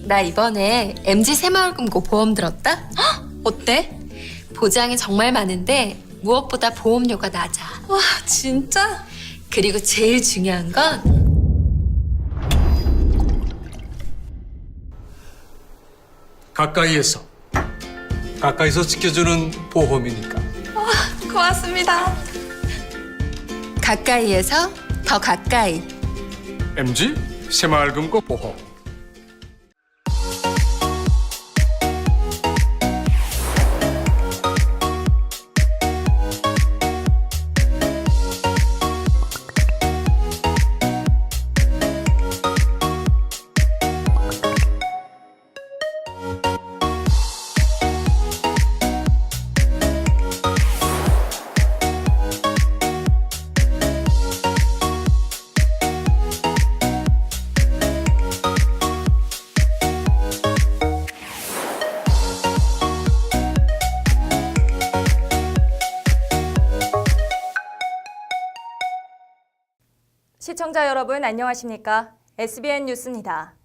나 이번에 MG 새마을금고 보험 들었다? 헉, 어때? 보장이 정말 많은데 무엇보다 보험료가 낮아. 와, 진짜? 그리고 제일 중요한 건 가까이서 지켜주는 보험이니까. 고맙습니다. 가까이에서 더 가까이. MG 새마을금고 보험. 시청자 여러분 안녕하십니까? SBN 뉴스입니다.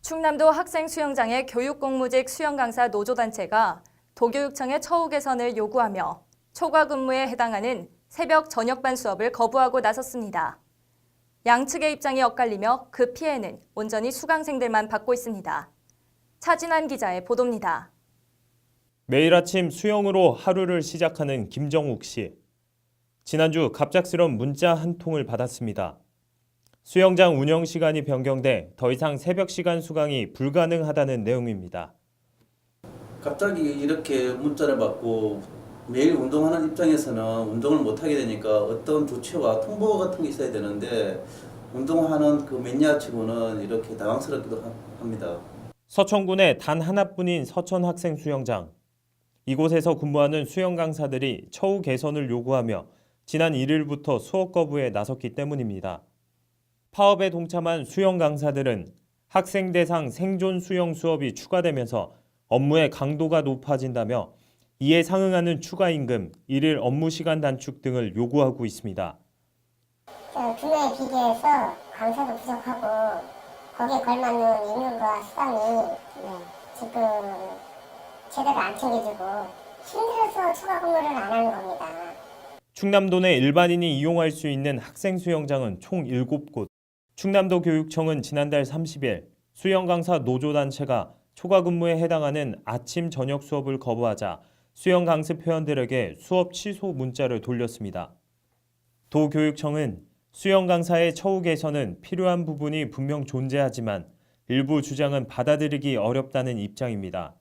충남도 학생 수영장의 교육공무직 수영강사 노조단체가 도교육청의 처우 개선을 요구하며 초과 근무에 해당하는 새벽 저녁반 수업을 거부하고 나섰습니다. 양측의 입장이 엇갈리며 그 피해는 온전히 수강생들만 받고 있습니다. 차진환 기자의 보도입니다. 매일 아침 수영으로 하루를 시작하는 김정욱 씨. 지난주 갑작스런 문자 한 통을 받았습니다. 수영장 운영 시간이 변경돼 더 이상 새벽 시간 수강이 불가능하다는 내용입니다. 갑자기 이렇게 문자를 받고 매일 운동하는 입장에서는 운동을 못하게 되니까 어떤 조치와 통보 같은 게 있어야 되는데 운동하는 그 매니아치고는 이렇게 당황스럽기도 합니다. 서천군에 단 하나뿐인 서천 학생 수영장. 이곳에서 근무하는 수영 강사들이 처우 개선을 요구하며 지난 1일부터 수업 거부에 나섰기 때문입니다. 파업에 동참한 수영 강사들은 학생 대상 생존 수영 수업이 추가되면서 업무의 강도가 높아진다며 이에 상응하는 추가 임금, 일일 업무 시간 단축 등을 요구하고 있습니다. 규모에 비교해서 강사도 부족하고 거기에 걸맞는 임금과 수당이 지금 제대로 안 챙겨주고 힘들어서 추가 근무를 안 하는 겁니다. 충남도 내 일반인이 이용할 수 있는 학생 수영장은 총 7곳. 충남도 교육청은 지난달 30일 수영 강사 노조단체가 초과 근무에 해당하는 아침 저녁 수업을 거부하자 수영 강습 회원들에게 수업 취소 문자를 돌렸습니다. 도교육청은 수영 강사의 처우 개선은 필요한 부분이 분명 존재하지만 일부 주장은 받아들이기 어렵다는 입장입니다.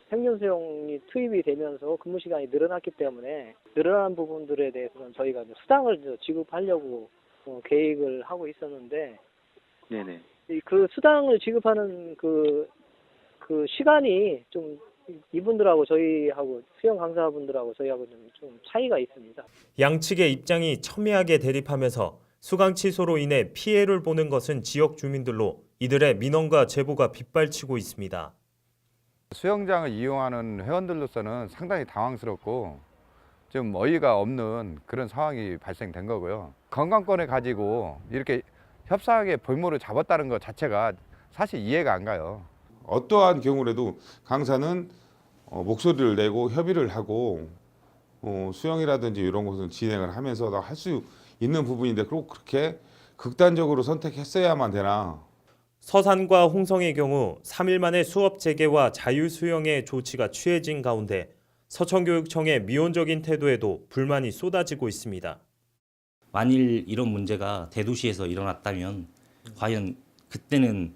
생존 수영이 투입이 되면서 근무 시간이 늘어났기 때문에 늘어난 부분들에 대해서는 저희가 수당을 지급하려고 계획을 하고 있었는데, 네네. 그 수당을 지급하는 그 시간이 좀 이분들하고 저희하고 수영 강사분들하고 저희하고 좀 차이가 있습니다. 양측의 입장이 첨예하게 대립하면서 수강 취소로 인해 피해를 보는 것은 지역 주민들로 이들의 민원과 제보가 빗발치고 있습니다. 수영장을 이용하는 회원들로서는 상당히 당황스럽고 좀 어이가 없는 그런 상황이 발생된 거고요. 건강권을 가지고 이렇게 협상하게 볼모를 잡았다는 것 자체가 사실 이해가 안 가요. 어떠한 경우라도 강사는 목소리를 내고 협의를 하고 수영이라든지 이런 것을 진행을 하면서 할 수 있는 부분인데 그렇게 극단적으로 선택했어야만 되나. 서산과 홍성의 경우 3일 만에 수업 재개와 자유수영의 조치가 취해진 가운데 서천교육청의 미온적인 태도에도 불만이 쏟아지고 있습니다. 만일 이런 문제가 대도시에서 일어났다면 과연 그때는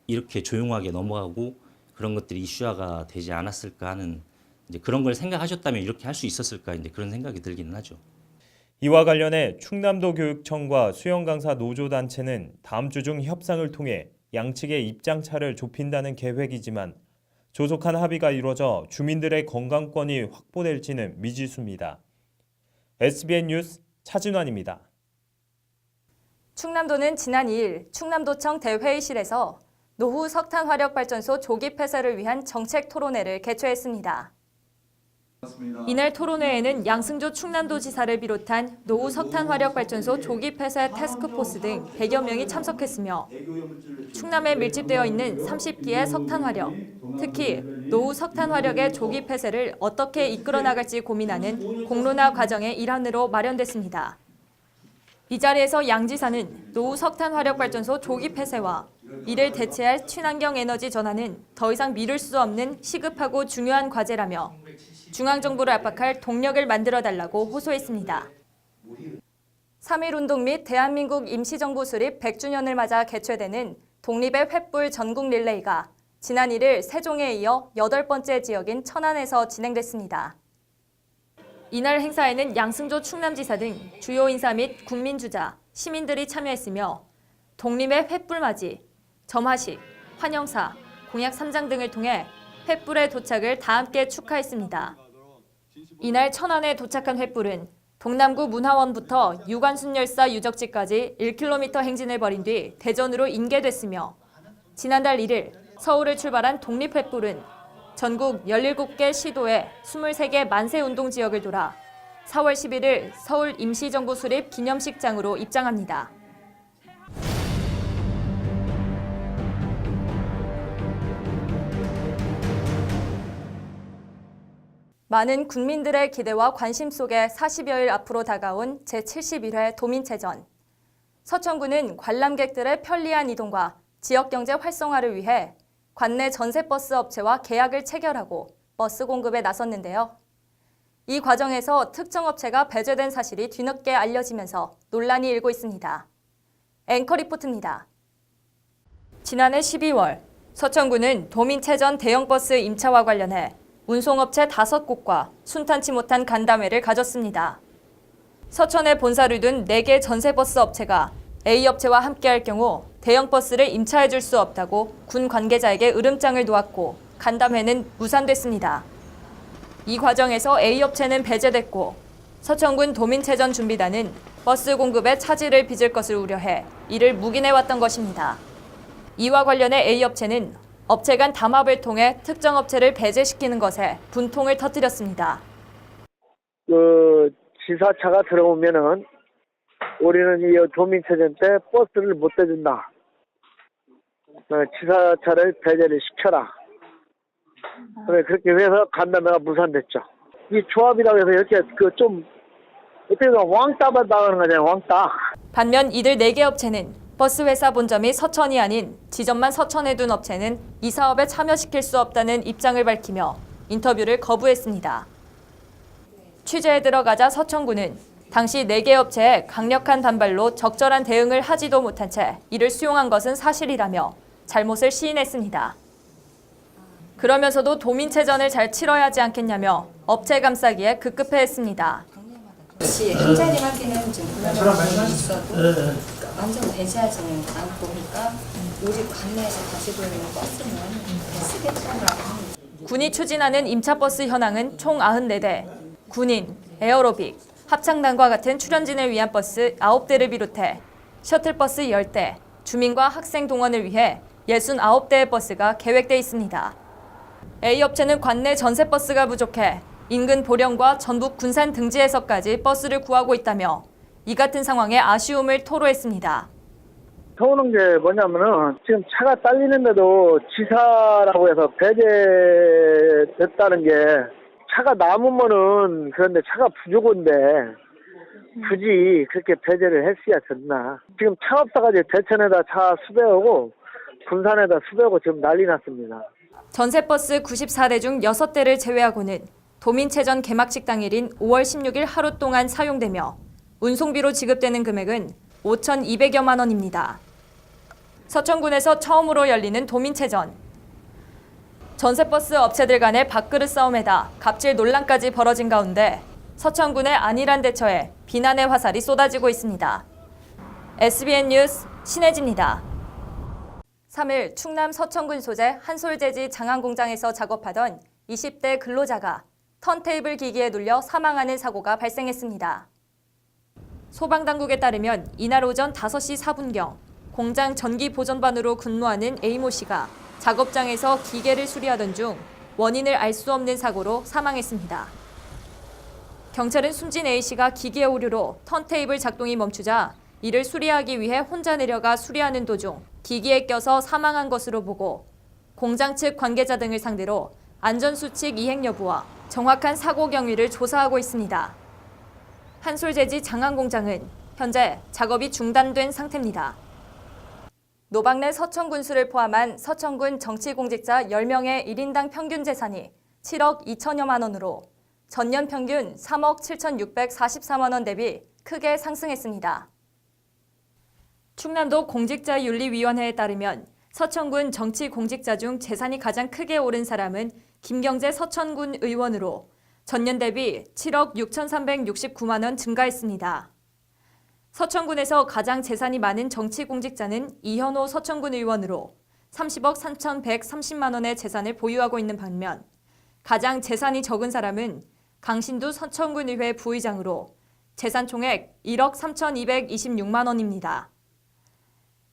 이렇게 조용하게 넘어가고 그런 것들이 이슈화가 되지 않았을까 하는 이제 그런 걸 생각하셨다면 이렇게 할 수 있었을까 이제 그런 생각이 들기는 하죠. 이와 관련해 충남도 교육청과 수영강사 노조단체는 다음 주 중 협상을 통해 양측의 입장차를 좁힌다는 계획이지만 조속한 합의가 이루어져 주민들의 건강권이 확보될지는 미지수입니다. SBN 뉴스 차진환입니다. 충남도는 지난 2일 충남도청 대회의실에서 노후 석탄화력발전소 조기 폐쇄를 위한 정책 토론회를 개최했습니다. 이날 토론회에는 양승조 충남도지사를 비롯한 노후 석탄화력발전소 조기 폐쇄 태스크포스 등 100여 명이 참석했으며 충남에 밀집되어 있는 30기의 석탄화력, 특히 노후 석탄화력의 조기 폐쇄를 어떻게 이끌어 나갈지 고민하는 공론화 과정의 일환으로 마련됐습니다. 이 자리에서 양 지사는 노후 석탄화력발전소 조기 폐쇄와 이를 대체할 친환경 에너지 전환은 더 이상 미룰 수 없는 시급하고 중요한 과제라며 중앙정부를 압박할 동력을 만들어달라고 호소했습니다. 3.1운동 및 대한민국 임시정부 수립 100주년을 맞아 개최되는 독립의 횃불 전국 릴레이가 지난 1일 세종에 이어 8번째 지역인 천안에서 진행됐습니다. 이날 행사에는 양승조 충남지사 등 주요 인사 및 국민주자, 시민들이 참여했으며 독립의 횃불맞이, 점화식, 환영사, 공약 3장 등을 통해 횃불의 도착을 다 함께 축하했습니다. 이날 천안에 도착한 횃불은 동남구 문화원부터 유관순열사 유적지까지 1km 행진을 벌인 뒤 대전으로 인계됐으며 지난달 1일 서울을 출발한 독립횃불은 전국 17개 시도의 23개 만세운동 지역을 돌아 4월 11일 서울 임시정부 수립 기념식장으로 입장합니다. 많은 국민들의 기대와 관심 속에 40여일 앞으로 다가온 제71회 도민체전. 서천구는 관람객들의 편리한 이동과 지역경제 활성화를 위해 관내 전세버스 업체와 계약을 체결하고 버스 공급에 나섰는데요. 이 과정에서 특정 업체가 배제된 사실이 뒤늦게 알려지면서 논란이 일고 있습니다. 앵커 리포트입니다. 지난해 12월 서천구는 도민체전 대형버스 임차와 관련해 운송업체 5곳과 순탄치 못한 간담회를 가졌습니다. 서천에 본사를 둔 4개 전세버스 업체가 A업체와 함께할 경우 대형버스를 임차해줄 수 없다고 군 관계자에게 으름장을 놓았고 간담회는 무산됐습니다. 이 과정에서 A업체는 배제됐고 서천군 도민체전 준비단은 버스 공급에 차질을 빚을 것을 우려해 이를 묵인해왔던 것입니다. 이와 관련해 A업체는 업체 간 담합을 통해 특정 업체를 배제시키는 것에 분통을 터뜨렸습니다. 지사차가 들어오면은 우리는 이 도민체전 때 버스를 못 대준다. 지사차를 배제를 시켜라. 그렇게 해서 간담회가 무산됐죠. 이 조합이라고 해서 이렇게 어떻게 보면 왕따 당하는 거잖아요. 왕따. 반면 이들 4개 업체는 버스 회사 본점이 서천이 아닌 지점만 서천에 둔 업체는 이 사업에 참여시킬 수 없다는 입장을 밝히며 인터뷰를 거부했습니다. 취재에 들어가자 서천구는 당시 4개 업체의 강력한 반발로 적절한 대응을 하지도 못한 채 이를 수용한 것은 사실이라며 잘못을 시인했습니다. 그러면서도 도민체전을 잘 치러야 하지 않겠냐며 업체 감싸기에 급급해했습니다. 한 자리 하기는 좀 불안감이 있어도 완전 배제하지는 않고 그러니까 우리 관내에서 가지고 있는 버스는 쓰겠다라고 합니다. 군이 추진하는 임차버스 현황은 총 94대, 군인, 에어로빅, 합창단과 같은 출연진을 위한 버스 9대를 비롯해 셔틀버스 10대, 주민과 학생 동원을 위해 69대의 버스가 계획돼 있습니다. A업체는 관내 전세버스가 부족해 인근 보령과 전북 군산 등지에서까지 버스를 구하고 있다며 이 같은 상황에 아쉬움을 토로했습니다. 서운한 게 뭐냐면은 지금 차가 딸리는데도 지사라고 해서 배제됐다는 게 차가 남으면은 그런데 차가 부족한데 굳이 그렇게 배제를 했어야 됐나. 지금 차 없어가지고 대천에다 차 수배하고 군산에다 수배하고 지금 난리 났습니다. 전세버스 94대 중 6대를 제외하고는 도민체전 개막식 당일인 5월 16일 하루 동안 사용되며 운송비로 지급되는 금액은 5,200여만 원입니다. 서천군에서 처음으로 열리는 도민체전. 전세버스 업체들 간의 밥그릇 싸움에다 갑질 논란까지 벌어진 가운데 서천군의 안일한 대처에 비난의 화살이 쏟아지고 있습니다. SBN 뉴스 신혜지입니다. 3일 충남 서천군 소재 한솔재지 장안공장에서 작업하던 20대 근로자가 턴테이블 기기에 눌려 사망하는 사고가 발생했습니다. 소방당국에 따르면 이날 오전 5시 4분경 공장 전기보전반으로 근무하는 A모 씨가 작업장에서 기계를 수리하던 중 원인을 알 수 없는 사고로 사망했습니다. 경찰은 숨진 A씨가 기계 오류로 턴테이블 작동이 멈추자 이를 수리하기 위해 혼자 내려가 수리하는 도중 기기에 껴서 사망한 것으로 보고 공장 측 관계자 등을 상대로 안전수칙 이행 여부와 정확한 사고 경위를 조사하고 있습니다. 한솔재지 장안공장은 현재 작업이 중단된 상태입니다. 노박내 서천군수를 포함한 서천군 정치공직자 10명의 1인당 평균 재산이 7억 2천여만 원으로 전년 평균 3억 7,644만 원 대비 크게 상승했습니다. 충남도 공직자윤리위원회에 따르면 서천군 정치공직자 중 재산이 가장 크게 오른 사람은 김경재 서천군 의원으로 전년 대비 7억 6,369만 원 증가했습니다. 서천군에서 가장 재산이 많은 정치공직자는 이현호 서천군 의원으로 30억 3,130만 원의 재산을 보유하고 있는 반면 가장 재산이 적은 사람은 강신두 서천군 의회 부의장으로 재산 총액 1억 3,226만 원입니다.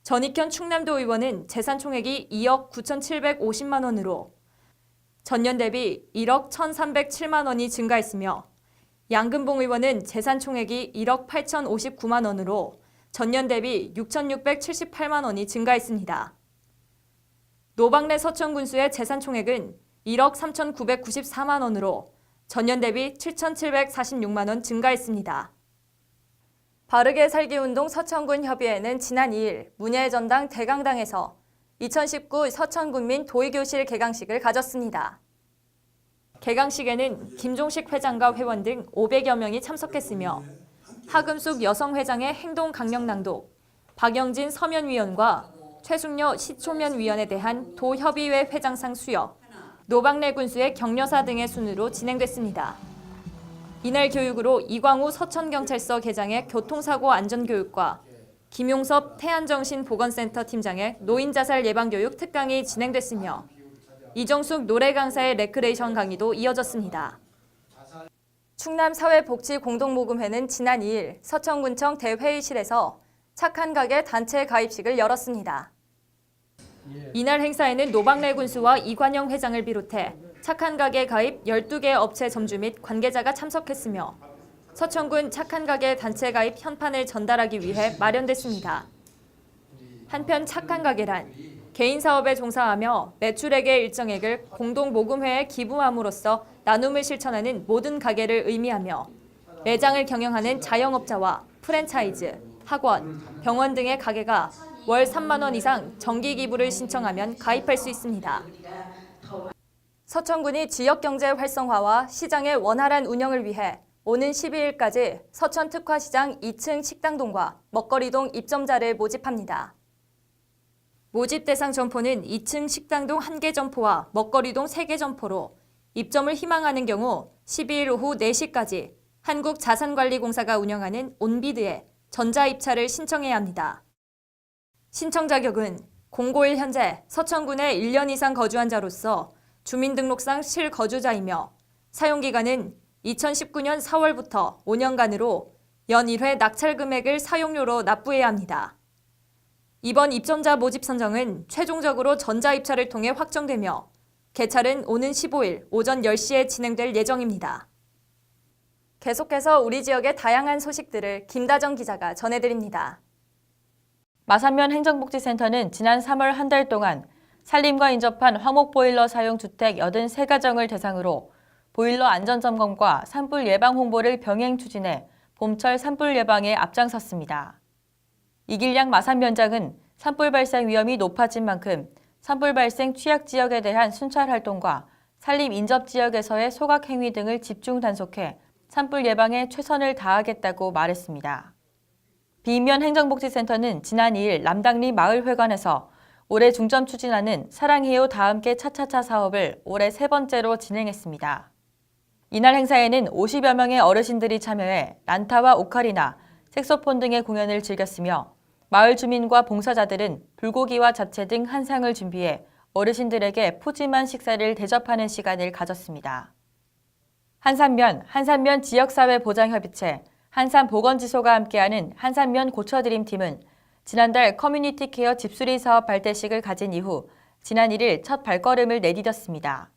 전익현 충남도 의원은 재산 총액이 2억 9,750만 원으로 전년 대비 1억 1,307만 원이 증가했으며 양근봉 의원은 재산 총액이 1억 8,059만 원으로 전년 대비 6,678만 원이 증가했습니다. 노박내 서천군수의 재산 총액은 1억 3,994만 원으로 전년 대비 7,746만 원 증가했습니다. 바르게 살기 운동 서천군 협의회는 지난 2일 문예전당 대강당에서 2019 서천군민 도의교실 개강식을 가졌습니다. 개강식에는 김종식 회장과 회원 등 500여 명이 참석했으며 하금숙 여성회장의 행동 강령 낭독, 박영진 서면위원과 최숙녀 시초면위원에 대한 도협의회 회장상 수여, 노박내 군수의 격려사 등의 순으로 진행됐습니다. 이날 교육으로 이광우 서천경찰서 계장의 교통사고 안전교육과 김용섭 태안정신보건센터 팀장의 노인자살 예방교육 특강이 진행됐으며 이정숙 노래 강사의 레크레이션 강의도 이어졌습니다. 충남사회복지공동모금회는 지난 2일 서천군청 대회의실에서 착한 가게 단체 가입식을 열었습니다. 이날 행사에는 노박내 군수와 이관영 회장을 비롯해 착한 가게 가입 12개 업체 점주 및 관계자가 참석했으며 서천군 착한 가게 단체 가입 현판을 전달하기 위해 마련됐습니다. 한편 착한 가게란 개인 사업에 종사하며 매출액의 일정액을 공동모금회에 기부함으로써 나눔을 실천하는 모든 가게를 의미하며 매장을 경영하는 자영업자와 프랜차이즈, 학원, 병원 등의 가게가 월 3만 원 이상 정기 기부를 신청하면 가입할 수 있습니다. 서천군이 지역경제 활성화와 시장의 원활한 운영을 위해 오는 12일까지 서천 특화시장 2층 식당동과 먹거리동 입점자를 모집합니다. 모집 대상 점포는 2층 식당동 1개 점포와 먹거리동 3개 점포로 입점을 희망하는 경우 12일 오후 4시까지 한국자산관리공사가 운영하는 온비드에 전자입찰을 신청해야 합니다. 신청 자격은 공고일 현재 서천군에 1년 이상 거주한 자로서 주민등록상 실거주자이며 사용기간은 2019년 4월부터 5년간으로 연 1회 낙찰 금액을 사용료로 납부해야 합니다. 이번 입점자 모집 선정은 최종적으로 전자입찰을 통해 확정되며 개찰은 오는 15일 오전 10시에 진행될 예정입니다. 계속해서 우리 지역의 다양한 소식들을 김다정 기자가 전해드립니다. 마산면 행정복지센터는 지난 3월 한 달 동안 산림과 인접한 화목보일러 사용 주택 83가정을 대상으로 보일러 안전점검과 산불 예방 홍보를 병행 추진해 봄철 산불 예방에 앞장섰습니다. 이길양 마산면장은 산불 발생 위험이 높아진 만큼 산불 발생 취약 지역에 대한 순찰 활동과 산림 인접 지역에서의 소각 행위 등을 집중 단속해 산불 예방에 최선을 다하겠다고 말했습니다. 비면 행정복지센터는 지난 2일 남당리 마을회관에서 올해 중점 추진하는 사랑해요 다함께 차차차 사업을 올해 3번째로 진행했습니다. 이날 행사에는 50여 명의 어르신들이 참여해 란타와 오카리나, 색소폰 등의 공연을 즐겼으며 마을 주민과 봉사자들은 불고기와 잡채 등 한상을 준비해 어르신들에게 푸짐한 식사를 대접하는 시간을 가졌습니다. 한산면 지역사회보장협의체, 한산보건지소가 함께하는 한산면 고쳐드림팀은 지난달 커뮤니티 케어 집수리 사업 발대식을 가진 이후 지난 1일 첫 발걸음을 내디뎠습니다.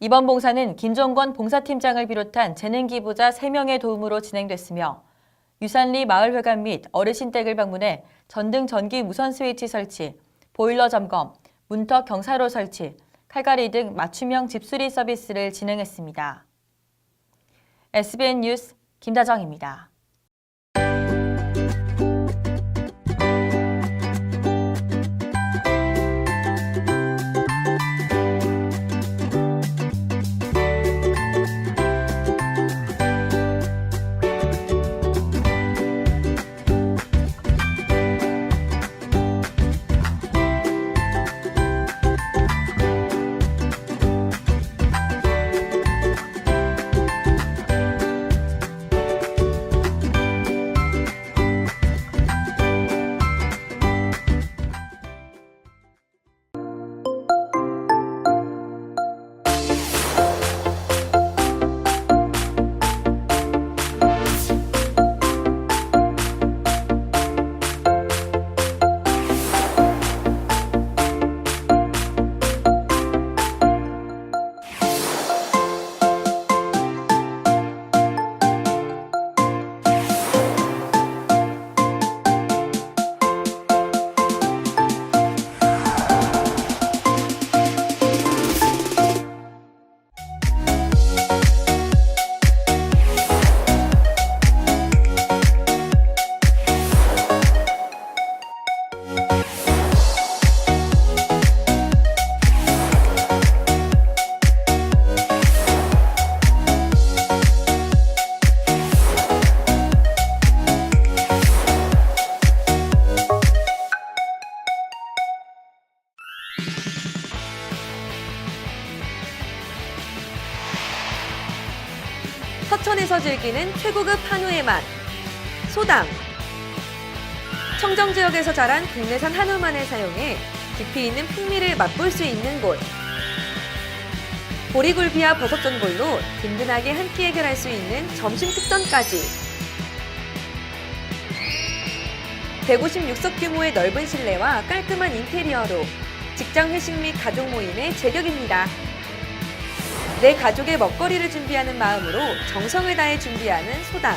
이번 봉사는 김종건 봉사팀장을 비롯한 재능 기부자 3명의 도움으로 진행됐으며 유산리 마을회관 및 어르신 댁을 방문해 전등 전기 무선 스위치 설치, 보일러 점검, 문턱 경사로 설치, 칼갈이 등 맞춤형 집수리 서비스를 진행했습니다. SBN 뉴스 김다정입니다. 서천에서 즐기는 최고급 한우의 맛, 소담. 청정지역에서 자란 국내산 한우만을 사용해 깊이 있는 풍미를 맛볼 수 있는 곳. 보리굴비와 버섯전골로 든든하게 한 끼 해결할 수 있는 점심 특선까지. 156석 규모의 넓은 실내와 깔끔한 인테리어로 직장 회식 및 가족 모임의 제격입니다. 내 가족의 먹거리를 준비하는 마음으로 정성을 다해 준비하는 소담.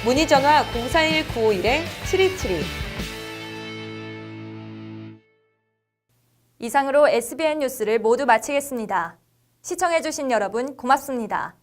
문의 전화 041-951-7272. 이상으로 SBN 뉴스를 모두 마치겠습니다. 시청해주신 여러분 고맙습니다.